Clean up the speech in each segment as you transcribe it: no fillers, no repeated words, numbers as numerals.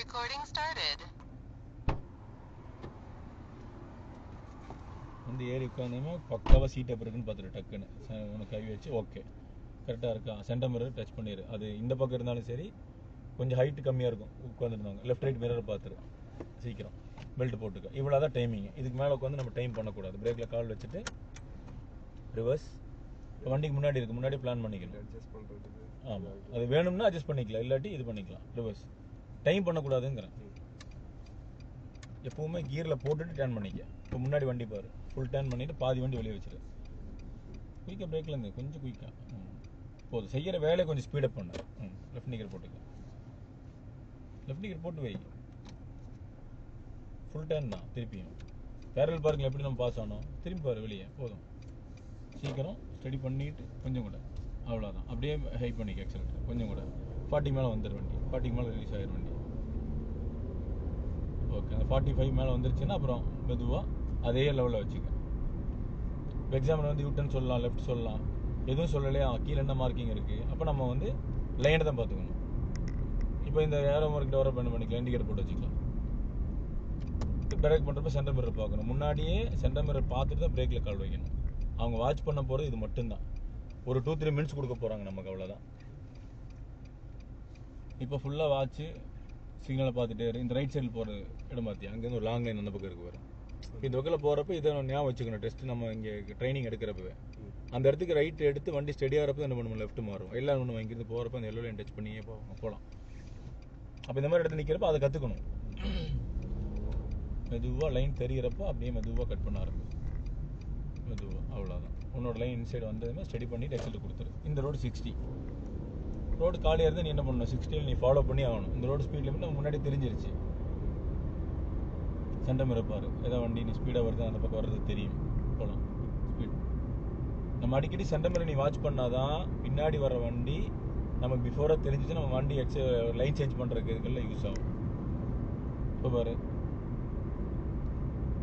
Recording started. வந்து ஏறி உட்காந்தோமே பக்காவாக சீட் எப்போ இருக்குன்னு பார்த்துட்டு டக்குன்னு உனக்கு கை வச்சு ஓகே கரெக்டாக இருக்கா சென்டர் மிரர் டச் பண்ணிடு. அது இந்த பக்கம் இருந்தாலும் சரி கொஞ்சம் ஹைட்டு கம்மியாக இருக்கும் உட்காந்துருந்தாங்க லெஃப்ட் ரைட் மிரர் பார்த்துரு சீக்கிரம் பெல்ட் போட்டுக்க. இவ்வளோ தான் டைமிங். இதுக்கு மேலே உட்காந்து நம்ம டைம் பண்ணக்கூடாது. பிரேக்கில் கால் வச்சுட்டு ரிவர்ஸ். வண்டிக்கு முன்னாடி இருக்குது முன்னாடி பிளான் பண்ணிக்கலாம். அட்ஜஸ்ட் பண்ணுறதுக்கு ஆமாம் அது வேணும்னா அட்ஜஸ்ட் பண்ணிக்கலாம் இல்லாட்டி இது பண்ணிக்கலாம். ரிவர்ஸ் டைம் பண்ணக்கூடாதுங்கிறேன். எப்பவுமே கியரில் போட்டுட்டு டேர்ன் பண்ணிக்க. இப்போ முன்னாடி வண்டி பாரு ஃபுல் டேர்ன் பண்ணிவிட்டு பாதி வண்டி வெளியே வச்சிரு. குயிக்காக பிரேக்கில் இருந்து கொஞ்சம் குயிக்காக போதும். செய்கிற வேலையை கொஞ்சம் ஸ்பீடப் பண்ணு. லெஃப்ட் நிக்கர் போட்டுக்க. லெஃப்ட் நிக்கர் போட்டு வை. ஃபுல் டேர்ன் தான் திருப்பியும். பேரல் பார்க்கில் எப்படி நம்ம பாஸ் ஆனோம் திரும்பி பாரு வெளியே போதும். சீக்கிரம் ஸ்டடி பண்ணிட்டு கொஞ்சம் கூட அவ்வளோதான். அப்படியே ஹை பண்ணிக்க ஆக்சிலேட்டர் கொஞ்சம் கூட. 40 மேலே வந்துடு வண்டி. 40 மேலே ரிலீஸ் ஆகிடும் வண்டி. ஓகே அந்த 45 மேலே வந்துருச்சுன்னா அப்புறம் மெதுவாக அதே லெவலில் வச்சுக்க. இப்போ எக்ஸாம்பிள் வந்து யூட்டன் சொல்லலாம் லெஃப்ட் சொல்லலாம் எதுவும் சொல்லலையா கீழே என்ன மார்க்கிங் இருக்குது. அப்போ நம்ம வந்து லைனை தான் பார்த்துக்கணும். இப்போ இந்த ஏரோ மார்க் டெவலப் பண்ணிக்கலாம். இண்டிகேட்டர் போட்டு வச்சுக்கலாம். பிரேக் பண்ணுறப்ப சென்டர் மிரர் பார்க்கணும். முன்னாடியே சென்டர் மிரர் பார்த்துட்டு தான் பிரேக்கில் கால் வைக்கணும். அவங்க வாட்ச் பண்ண போகிறது இது மட்டும்தான். ஒரு 2-3 மினிட்ஸ் கொடுக்க போகிறாங்க நமக்கு அவ்வளோதான். இப்போ ஃபுல்லாக வாட்ச்சு சிக்னலை பார்த்துட்டே இந்த ரைட் சைடில் போகிற இடம் பார்த்தியா அங்கேருந்து ஒரு லாங் லைன் அந்த பக்கம் இருக்கு வரும். இந்த பக்கத்தில் போகிறப்ப இதை ஞாபகம் வச்சுக்கணும். டெஸ்ட் நம்ம இங்கே ட்ரைனிங் எடுக்கிறப்பவே அந்த இடத்துக்கு ரைட் எடுத்து வண்டி ஸ்டெடியாகிறப்ப என்ன பண்ணுவோம் லெஃப்ட் மாறும். எல்லாம் நம்ம இங்கேருந்து போகிறப்ப அந்த எல்லோ லைன் டச் பண்ணியே போகலாம். அப்போ இந்த மாதிரி இடத்துல நிற்கிறப்ப அதை கற்றுக்கணும். மெதுவாக லைன் தெரிகிறப்போ அப்படியே மெதுவாக கட் பண்ண ஆரம்பிக்கும். மெதுவாக அவ்வளோதான். உன்னோட லைன் இன்சைடு வந்ததுமே ஸ்டடி பண்ணிட்டு எக்ஸிட் கொடுத்துரு. இந்த ரோடு 60 ரோடு காலியாக இருந்தால் நீ என்ன பண்ணணும் 60 நீ ஃபாலோ பண்ணி ஆகணும். இந்த ரோடு ஸ்பீட் லிமிட் நம்ம முன்னாடி தெரிஞ்சிருச்சு. சென்டர் மிரர் பாரு ஏதாவது வண்டி நீ ஸ்பீடாக வருது அந்த பக்கம் வர்றது தெரியும் போகலாம் ஸ்பீட். நம்ம அடிக்கடி சென்டர் மிரர் நீ வாட்ச் பண்ணாதான் பின்னாடி வர வண்டி நமக்கு பிஃபோராக தெரிஞ்சிச்சு நம்ம வண்டி லைன் சேஞ்ச் பண்ணுறதுக்கு இதுக்கெல்லாம் யூஸ் ஆகும். இப்போ பாரு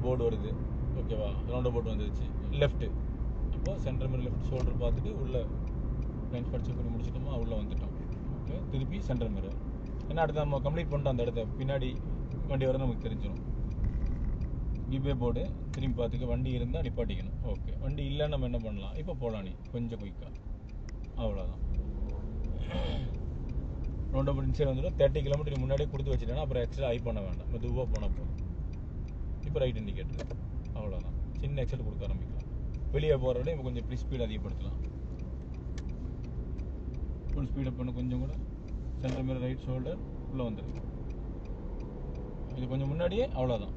போர்டு வருது ஓகேவா ரவுண்ட் போர்டு வந்துருச்சு லெஃப்ட்டு. இப்போ சென்டர் மிரர் லெஃப்ட் ஷோல்டர் பார்த்துட்டு உள்ள லைன் ஸ்பாட் செக் பண்ணி முடிச்சிட்டோமா உள்ளே வந்துட்டோம். ஓகே திருப்பி சென்டர் மிரர் ஏன்னா அடுத்து நம்ம கம்ப்ளீட் பண்ணிட்டோம். அந்த இடத்த பின்னாடி வண்டி வர நமக்கு தெரிஞ்சிடும். கிபே போர்டு திரும்பி பார்த்துக்க. வண்டி இருந்தால் நிப்பாட்டிக்கணும். ஓகே வண்டி இல்லைன்னு நம்ம என்ன பண்ணலாம் இப்போ போகலாம். நீ கொஞ்சம் குயிக்காக அவ்வளோதான். ரவுண்ட் அப் இன்சைட் வந்துடும். 30 கிலோமீட்டர் முன்னாடியே கொடுத்து வச்சுட்டேன்னா அப்புறம் எக்ஸ்ட்ரா ஹை பண்ண வேண்டாம். மெதுவாக போனால் போதும். இப்போ ரைட் இண்டிகேட்டர் அவ்வளோதான். சின்ன எக்ஸல் கொடுக்க ஆரம்பிக்கலாம். வெளியே போகிற விட இப்போ கொஞ்சம் இப்படி ஸ்பீட் அதிகப்படுத்தலாம். ஃபுல் ஸ்பீடப் பண்ண கொஞ்சம் கூட. சென்டர் மிரர் ரைட் ஷோல்டர் உள்ளே வந்துருக்கு. இது கொஞ்சம் முன்னாடியே அவ்வளோதான்.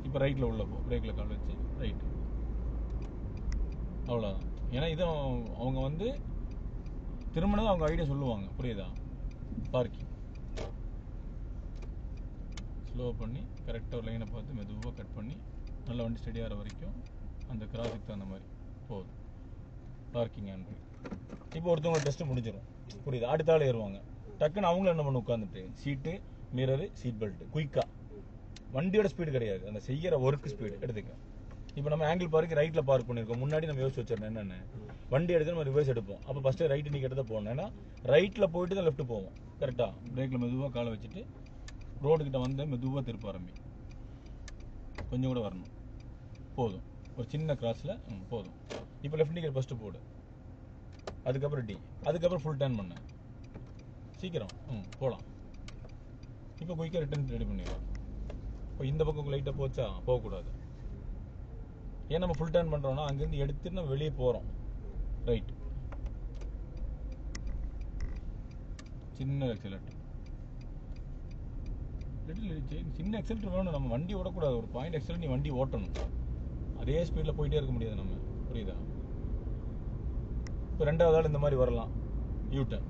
இப்போ ரைட்டில் உள்ள போ. பிரேக்கில் கால் வச்சு ரைட்டு அவ்வளோதான். ஏன்னா இது அவங்க வந்து திரும்பினதும் அவங்க ஐடியா சொல்லுவாங்க புரியுதா. பார்க்கிங் ஸ்லோ பண்ணி கரெக்டாக ஒரு லைனை பார்த்து மெதுவாக கட் பண்ணி நல்ல வண்டி ஸ்டடி ஆகிற வரைக்கும் அந்த கிராஸுக்கு தகுந்த மாதிரி போதும். Parking hand brake. இப்போ ஒருத்தவங்க டெஸ்ட்டு முடிஞ்சிடும் புரியுது. அடுத்த ஆள் ஏறுவாங்க டக்குன்னு அவங்களும் என்ன பண்ண உட்காந்துட்டு சீட்டு மிரரு சீட் பெல்ட்டு குயிக்காக. வண்டியோட ஸ்பீடு கிடையாது அந்த செய்கிற ஒர்க்கு ஸ்பீடு எடுத்துக்க. இப்போ நம்ம ஆங்கிள் பார்க்கு ரைட்டில் பார்க் பண்ணியிருக்கோம். முன்னாடி நம்ம யோசிச்சு வச்சிடணும் என்னென்ன வண்டி எடுத்து நம்ம ரிவர்ஸ் எடுப்போம். அப்போ ஃபஸ்ட்டு ரைட் இண்டிகேட்டர் தான் போகணும். ஏன்னா ரைட்டில் போயிட்டு தான் லெஃப்ட் போவோம். கரெக்டாக பிரேக்கில் மெதுவாக காலை வச்சுட்டு ரோடுக்கிட்ட வந்து மெதுவாக திருப்ப ஆரம்பி. கொஞ்சம் கூட வரணும் போதும். ஒரு சின்ன கிராஸில் போதும். இப்போ லெஃப்ட் இண்டிகேட்டர் ஃபஸ்ட்டு போடு. அதுக்கப்புறம் டி. அதுக்கப்புறம் ஃபுல் டர்ன் பண்ண சீக்கிரம் போகலாம். இப்போ குயிக்காக ரிட்டர்ன் ரெடி பண்ணிடலாம். இப்போ இந்த பக்கம் லைட்டாக போச்சா போகக்கூடாது. ஏன் நம்ம ஃபுல் டர்ன் பண்ணுறோன்னா அங்கேருந்து எடுத்துட்டு நம்ம வெளியே போகிறோம். ரைட் சின்ன எக்ஸலேட்டர் சின்ன எக்ஸலேட்டர் வேணும். நம்ம வண்டி ஓடக்கூடாது. ஒரு பாயிண்ட் எக்ஸலேட்டர் நீ வண்டி ஓட்டணும். அதே ஸ்பீடில் போயிட்டே இருக்க முடியாது நம்ம புரியுதா. இப்போ ரெண்டாவது ஆள் இந்த மாதிரி வரலாம் யூட்டன்.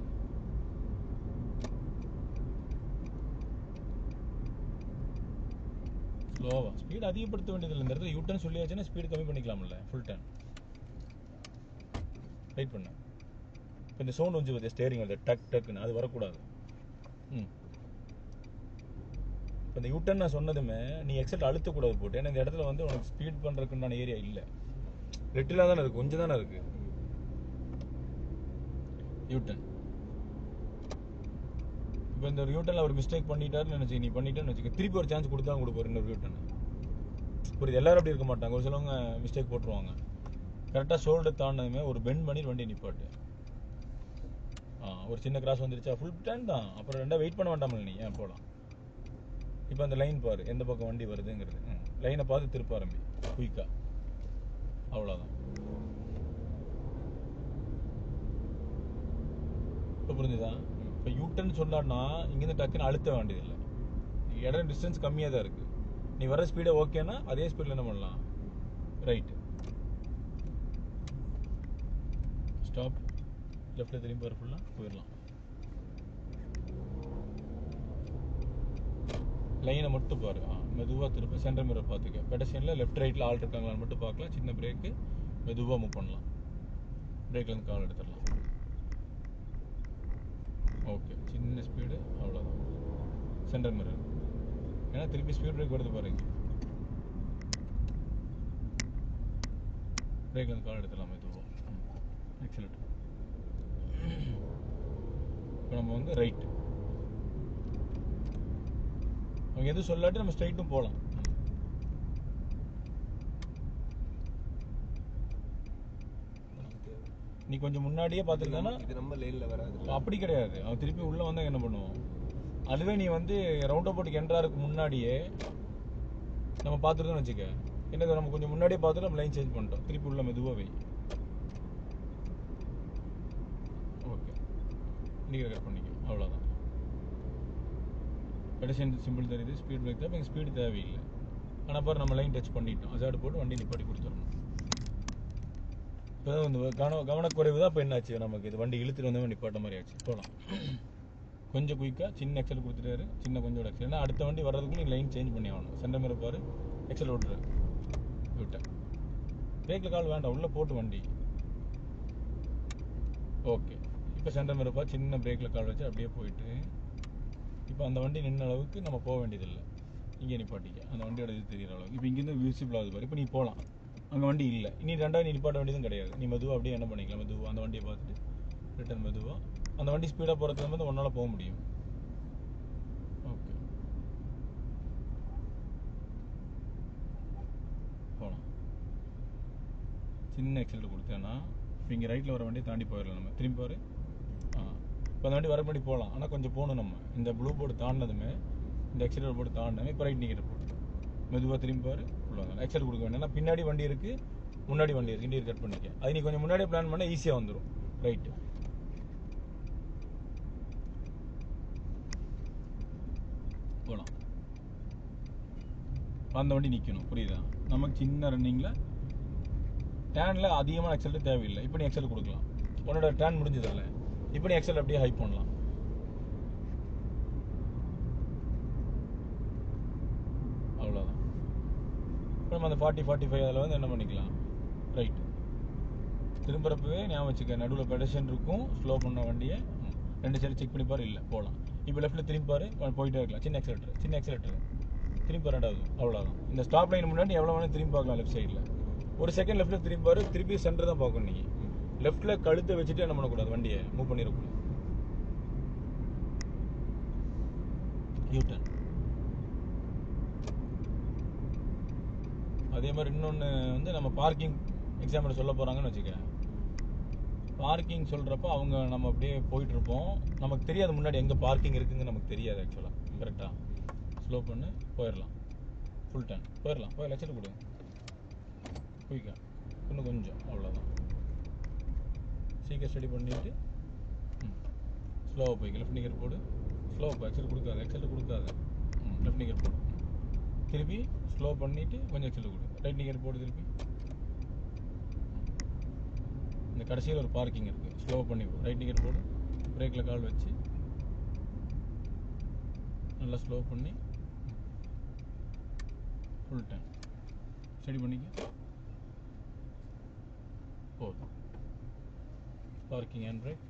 ஸ்லோவா ஸ்பீடு அதிகப்படுத்த வேண்டியதில்லை. இந்த இடத்துல யூட்டன் சொல்லியாச்சுன்னா ஸ்பீடு கம்மி பண்ணிக்கலாம்ல. ஃபுல் டர்ன் ரைட் பண்ண. இப்போ இந்த சவுண்ட் வந்து பார்த்தியா ஸ்டேரிங் வருது டக் டக்குன்னு அது வரக்கூடாது. இப்போ இந்த யூட்டன் நான் சொன்னதுமே நீ எக்ஸல் அழுத்தக்கூடாது போட்டு. ஏன்னா இந்த இடத்துல வந்து உனக்கு ஸ்பீட் பண்ணுறதுக்குண்டான ஏரியா இல்லை. ரெட்டிலாக தானே இருக்குது கொஞ்சம் தானே இருக்குது. யூட்டன் இப்போ இந்த ஒரு யூட்டனில் அவர் மிஸ்டேக் பண்ணிட்டாருன்னு நினச்சி நீ பண்ணிட்டேன்னு வச்சுக்க, திருப்பி ஒரு சான்ஸ் கொடுத்தா கொடுப்பாரு இன்னொரு யூட்டன். புரியுது? எல்லாரும் அப்படி இருக்க மாட்டாங்க, ஒரு சிலவங்க மிஸ்டேக் போட்டுருவாங்க. கரெக்டாக ஷோல்டர் தாண்டதுமே ஒரு பெண்ட் பண்ணி வண்டி நிப்பாட்டு. ஒரு சின்ன கிராஸ் வந்துருச்சா, ஃபுல் டர்ன் தான், அப்புறம் ரெண்டா வெயிட் பண்ண வேண்டாமல் நீ ஏன் போகலாம். இப்போ அந்த லைன் பாரு, எந்த பக்கம் வண்டி வருதுங்கிறது. லைனை பார்த்து திருப்ப ஆரம்பி குயிக்கா, அவ்வளோதான். இப்போ புரிஞ்சுதா? இப்போ யூட்டன் சொன்னான்னா இங்கேருந்து டக்குன்னு அழுத்த வேண்டியதில்லை, இடம் டிஸ்டன்ஸ் கம்மியாக தான் இருக்குது. நீ வர ஸ்பீடை ஓகேனா அதே ஸ்பீடில் என்ன பண்ணலாம், ரைட்டு ஸ்டாப், லெஃப்ட்டில் திரும்பி வர ஃபுல்லாக போயிடலாம். லைனை மட்டும் பாரு, மெதுவாக திருப்பி சென்டர் மிரர் பார்த்துக்க. பெடஸ்ட்ரியனில் லெஃப்ட் ரைட்டில் ஆள் இருக்காங்களான்னு மட்டும் பார்க்கலாம். சின்ன பிரேக்கு, மெதுவாக மூவ் பண்ணலாம். பிரேக்லேருந்து கால் எடுத்துடலாம். ஓகே, சின்ன ஸ்பீடு, அவ்வளோதான். சென்டர் மிரர், ஏன்னா திருப்பி ஸ்பீட் பிரேக் வருது பாருங்க. பிரேக்லேருந்து கால் எடுத்துடலாம் மெதுவாக. எக்ஸலென்ட். இப்போ நம்ம வந்து ரைட், அவங்க எதுவும் சொல்லாட்டி நம்ம ஸ்ட்ரைட்டும் போகலாம். நீ கொஞ்சம் முன்னாடியே பார்த்துருந்தானா இது நம்ம லைனில் வராது. அப்படி கிடையாது, அவன் திருப்பி உள்ளே வந்தால் என்ன பண்ணுவோம். அதுவே நீ வந்து ரவுண்ட் அபவுட்டுக்கு என்ட்ராருக்கு முன்னாடியே நம்ம பார்த்துருந்தோம்னு வச்சுக்க, என்னது நம்ம கொஞ்சம் முன்னாடியே பார்த்துட்டு நம்ம லைன் சேஞ்ச் பண்ணிட்டோம், திருப்பி உள்ள மெதுவாக வை. ஓகே, நீங்கள் கட் பண்ணிக்க, அவ்வளோதான். பெடஸ்ட்ரியன் சிம்பிள் தெரியுது, ஸ்பீட் பிரேக் தான். இப்போ ஸ்பீடு தேவையில்லை, ஆனால் பாரு நம்ம லைன் டச் பண்ணிட்டோம். அசாடு போட்டு வண்டி நிப்பாட்டி கொடுத்துடணும். இப்போ வந்து கவனக்குறைவு தான். இப்போ என்னாச்சு, நமக்கு இது வண்டி இழுத்துட்டு வந்தவன் நிப்பாட்ட மாதிரி ஆச்சு. போகலாம் கொஞ்சம் குயிக்காக, சின்ன எக்ஸல் கொடுத்துட்டாரு, சின்ன கொஞ்சம் எக்ஸல். ஏன்னா அடுத்த வண்டி வர்றதுக்கு நீ லைன் சேஞ்ச் பண்ணி ஆகணும். சென்டர் மேலே பாரு, எக்ஸல் விட்டுரு, விட்டேன். பிரேக்கில் கால் வேண்டாம், உள்ளே போட்டு வண்டி. ஓகே, இப்போ சென்டர் மேலே பாரு, சின்ன பிரேக்கில் கால் வச்சு அப்படியே போயிட்டு, இப்போ அந்த வண்டி நின்ன அளவுக்கு நம்ம போக வேண்டியதில்லை. இங்கே நிப்பாட்டிக்க, அந்த வண்டியோட இது தெரிகிற அளவுக்கு. இப்போ இங்கேருந்து விசிபிள் ஆகுது பாரு. இப்போ நீ போகலாம், அங்கே வண்டி இல்லை. இனி ரெண்டாவது நீ நிப்பாட்ட வேண்டியதும் கிடையாது. நீ மெதுவாக அப்படியே என்ன பண்ணிக்கலாம், மெதுவாக அந்த வண்டியை பார்த்துட்டு ரிட்டர்ன் மெதுவாக. அந்த வண்டி ஸ்பீடாக போகிறது வந்து ஒன்றால் போக முடியும். ஓகே, போகலாம். சின்ன எக்ஸல்ட்டு கொடுத்தேன்னா இப்போ இங்கே ரைட்டில் வர வண்டியை தாண்டி போயிடலாம். நம்ம திரும்பி பாரு. இப்போ அந்த வண்டி வர வண்டி போகலாம், ஆனால் கொஞ்சம் போகணும். நம்ம இந்த ப்ளூ போர்டு தாண்டினதுமே, இந்த எக்ஸல் போர்டு தாண்டினதுமே இப்போ ரைட் நிற்கிற போட்டு மெதுவாக திரும்பி பாரு. உள்ள எக்ஸல் கொடுக்க வேண்டாம், ஏன்னா பின்னாடி வண்டி இருக்குது, முன்னாடி வண்டி இருக்குது. இண்டியர் கட் பண்ணிக்க, அது நீ கொஞ்சம் முன்னாடியே பிளான் பண்ணால் ஈஸியாக வந்துடும். ரைட்டு, போகலாம். அந்த வண்டி நிற்கணும், புரியுதா? நமக்கு சின்ன ரன்னிங்கில் டேனில் அதிகமான எக்ஸல் தேவையில்லை. இப்போ நீ எக்ஸல் கொடுக்கலாம், உன்னோட டேன் முடிஞ்சதில்லை. இப்போ நீ எக்ஸல் அப்படியே ஹைப் பண்ணலாம். அவ்வளோதான். இப்போ நம்ம அந்த 40-45 அதில் வந்து என்ன பண்ணிக்கலாம், ரைட்டு. திரும்புறப்பவே ஞாபகம் வச்சுக்க, நடுவில் பெடஸ்ட்ரியன் இருக்கும், ஸ்லோ பண்ண வண்டியை ரெண்டு சைடு செக் பண்ணி பாரு. இல்லை, போகலாம். இப்போ லெஃப்ட்டில் திரும்பி பாரு, போயிட்டே இருக்கலாம். சின்ன எக்ஸலேட்டர் திரும்பி ரெண்டாவது, அவ்வளோதான். இந்த ஸ்டாப் லைன் முன்னாடி எவ்வளோ வேணும் திரும்பி பார்க்கலாம். லெஃப்ட் சைடில் ஒரு செகண்ட் லெஃப்ட்டில் திரும்பி பாரு, திருப்பி சென்டர் தான் பார்க்கணும். நீங்கள் லெஃப்ட்டில் கழுத்தை வச்சுட்டு என்ன பண்ணக்கூடாது, வண்டியை மூவ் பண்ணிடக்கூடாது. யூட்டன். அதே மாதிரி இன்னொன்று வந்து நம்ம பார்க்கிங் எக்ஸாம்பிள் சொல்ல போகிறாங்கன்னு வச்சுக்க. பார்க்கிங் சொல்கிறப்ப அவங்க நம்ம அப்படியே போயிட்டுருப்போம், நமக்கு தெரியாது முன்னாடி எங்கே பார்க்கிங் இருக்குதுன்னு நமக்கு தெரியாது ஆக்சுவலாக. கரெக்டாக ஸ்லோ பண்ணு, போயிடலாம். ஃபுல் டர்ன் போயிடலாம். போய் லட்சம் கொடு, குயிக்கா இன்னும் கொஞ்சம், அவ்வளோதான். சீக்கிரம் ஸ்டடி பண்ணிவிட்டு ஸ்லோவாக போய்க்க. லெஃப்ட் நிகர் போடு, ஸ்லோவாக எக்ஸல் கொடுக்காது. லெஃப்ட் நிகர் போடு, திருப்பி ஸ்லோ பண்ணிவிட்டு கொஞ்சம் எக்ஸல் கொடு. ரைட் நிகர் போடு, திருப்பி. இந்த கடைசியில் ஒரு பார்க்கிங் இருக்குது, ஸ்லோ பண்ணி போ. ரைட் நிகர் போடு, பிரேக்கில் கால் வச்சு நல்லா ஸ்லோ பண்ணி ஃபுல் டைம் ஸ்டடி பண்ணிக்க. போதும். Parking hand brake.